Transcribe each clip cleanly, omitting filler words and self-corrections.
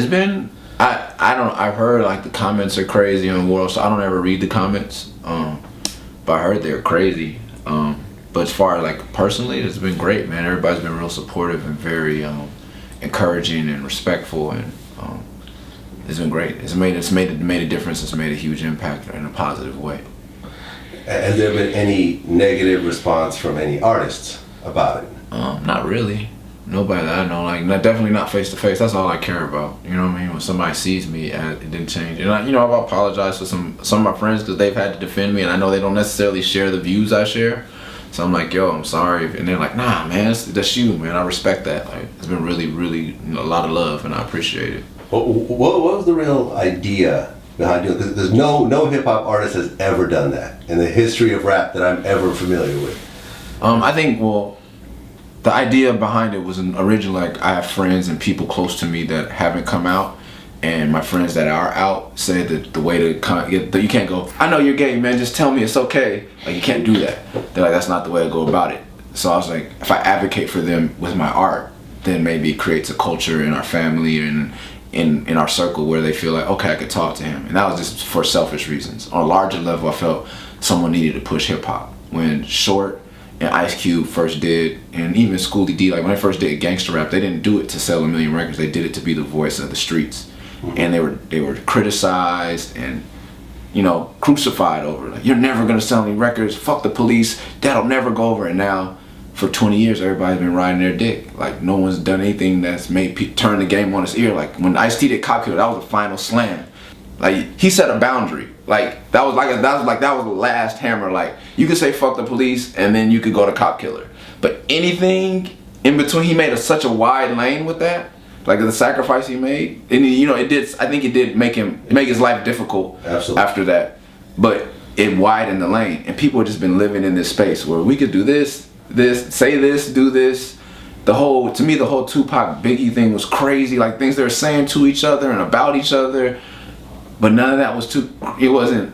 It's been I've heard like the comments are crazy on the world, so I don't ever read the comments. But I heard they're crazy. But as far as like personally, it's been great, man. Everybody's been real supportive and very encouraging and respectful, and it's been great. It's made a difference. It's made a huge impact in a positive way. Has there been any negative response from any artists about it? Not really. Nobody that I know, like definitely not face to face. That's all I care about. You know what I mean? When somebody sees me, it didn't change. And I've apologized to some of my friends because they've had to defend me, and I know they don't necessarily share the views I share. So I'm like, yo, I'm sorry, and they're like, nah, man, that's you, man. I respect that. Like, it's been really, really a lot of love, and I appreciate it. What was the real idea behind doing it? Because there's no hip hop artist has ever done that in the history of rap that I'm ever familiar with. I think, the idea behind it was originally like I have friends and people close to me that haven't come out, and my friends that are out said that the way to you can't go, I know you're gay, man, just tell me it's okay. Like, you can't do that. They're like, that's not the way to go about it. So I was like, if I advocate for them with my art, then maybe it creates a culture in our family and in our circle where they feel like, okay, I could talk to him. And that was just for selfish reasons. On a larger level, I felt someone needed to push hip hop. When Short and Ice Cube first did, and even Schoolie D, like when they first did gangster rap, they didn't do it to sell a million records. They did it to be the voice of the streets. And they were criticized and, crucified over, like, you're never gonna sell any records, fuck the police, that'll never go over. And now for 20 years everybody's been riding their dick. Like, no one's done anything that's made turn the game on its ear. Like when Ice-T did Cop Killer, that was the final slam. Like, he set a boundary. Like that was the last hammer. Like, you could say fuck the police and then you could go to Cop Killer, but anything in between, he made such a wide lane with that. Like the sacrifice he made, and it did. I think it did make his life difficult. Absolutely. After that, but it widened the lane, and people have just been living in this space where we could do this, say this, do this. To me, the whole Tupac Biggie thing was crazy. Like, things they were saying to each other and about each other, but none of that was it wasn't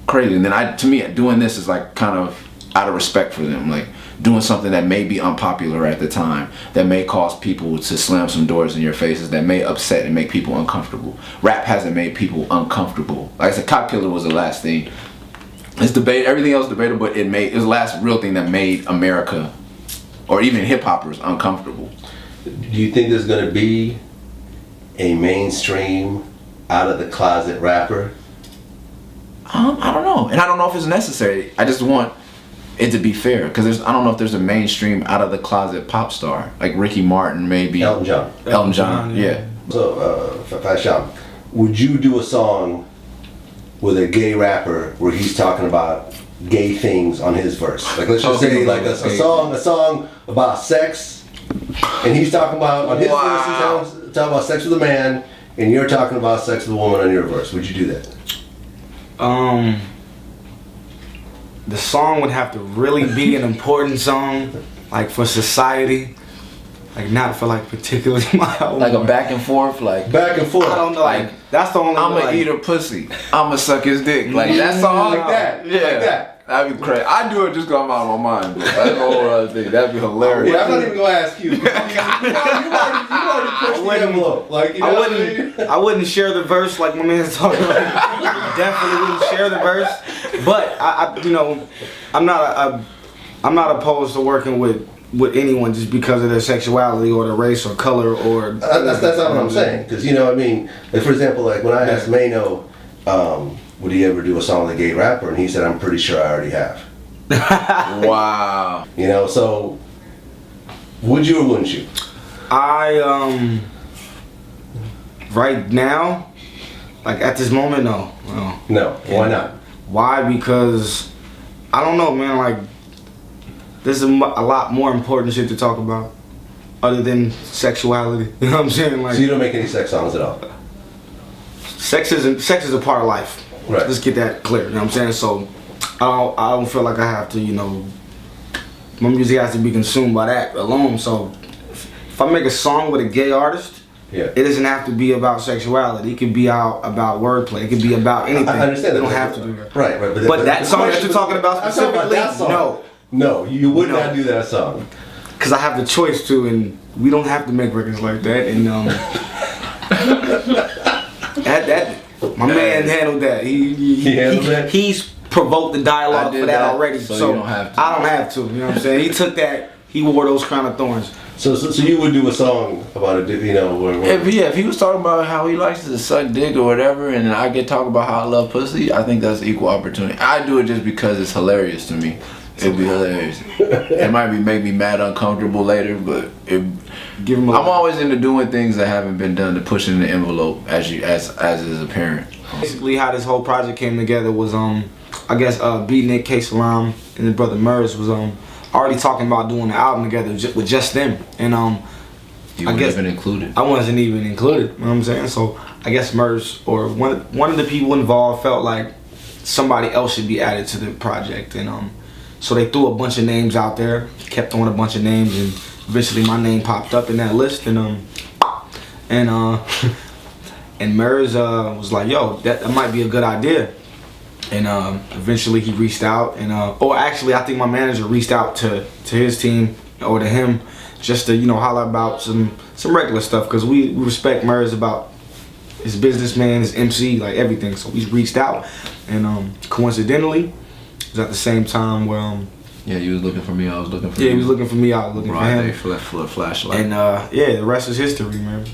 crazy. And then to me, doing this is like kind of out of respect for them, like doing something that may be unpopular at the time, that may cause people to slam some doors in your faces, that may upset and make people uncomfortable. Rap hasn't made people uncomfortable. Like I said, Cop Killer was the last thing. It's debate. Everything else debatable, but it was the last real thing that made America, or even hip hoppers, uncomfortable. Do you think there's going to be a mainstream out of the closet rapper? I don't know, and I don't know if it's necessary. I just want it to be fair, because I don't know if there's a mainstream out of the closet pop star like Ricky Martin, maybe Elton John. Elton John, yeah. So, Fasham, would you do a song with a gay rapper where he's talking about gay things on his verse? Like, let's just say like a song about sex, and he's talking about on his verse, he's talking about sex with a man, and you're talking about sex with a woman on your verse. Would you do that? The song would have to really be an important song, like for society, like not for like particularly my own. Like a back and forth, like back and forth. I don't know. Like that's the only. I'ma eat her pussy. I'ma suck his dick. Like that song, like that. Yeah, like that. That'd be crazy. I do it just 'cause I'm out of my mind. Bro. That's a whole other thing. That'd be hilarious. Yeah, I'm not even gonna ask you. You already pushed the envelope. Like, I wouldn't share the verse like my man's talking about. Definitely wouldn't share the verse. But I'm not opposed to working with anyone just because of their sexuality or their race or color or. That's not what I'm saying. Because like, for example, like when I asked Mano, would he ever do a song with a gay rapper, and he said, I'm pretty sure I already have. Wow. So would you or wouldn't you? Right now, like at this moment, no. No. Why not? Why? Because I don't know, man. Like, there's a lot more important shit to talk about other than sexuality. You know what I'm saying? Like, so you don't make any sex songs at all? Sex is a part of life. Right. Let's get that clear. You know what I'm saying? So I don't feel like I have to. My music has to be consumed by that alone. So if I make a song with a gay artist, it doesn't have to be about sexuality. It could be about wordplay. It could be about anything. I understand that. You don't have to do that. Right. But that song that you're talking about specifically, no, you would not do that song. Because I have the choice to, and we don't have to make records like that. And My man handled that. He's provoked the dialogue for that already, so you don't have to. I don't have to. You know what I'm saying? He took that. He wore those crown of thorns. So you would do a song about it, you know? If he was talking about how he likes to suck dick or whatever, and I get talk about how I love pussy, I think that's equal opportunity. I do it just because it's hilarious to me. It'd be hilarious. It might make me mad uncomfortable later, but I'm always into doing things that haven't been done, to pushing the envelope as is apparent. Basically, how this whole project came together was I guess B Nick K Salam and his brother Murs was already talking about doing the album together with just them, and you weren't even included. I wasn't even included. You know what I'm saying? So I guess Murs or one of the people involved felt like somebody else should be added to the project, and so they threw a bunch of names out there, kept throwing a bunch of names, and eventually my name popped up in that list, and Murs was like, yo, that might be a good idea. And eventually he reached out, and or actually I think my manager reached out to his team or to him just to, you know, holler about some regular stuff, because we respect Murs about his businessman, his MC, like everything. So we reached out, and coincidentally it was at the same time where yeah, you was looking for me, I was looking for you. Yeah, he was looking for me, I was looking for him. Flashlight. And yeah, the rest is history, man.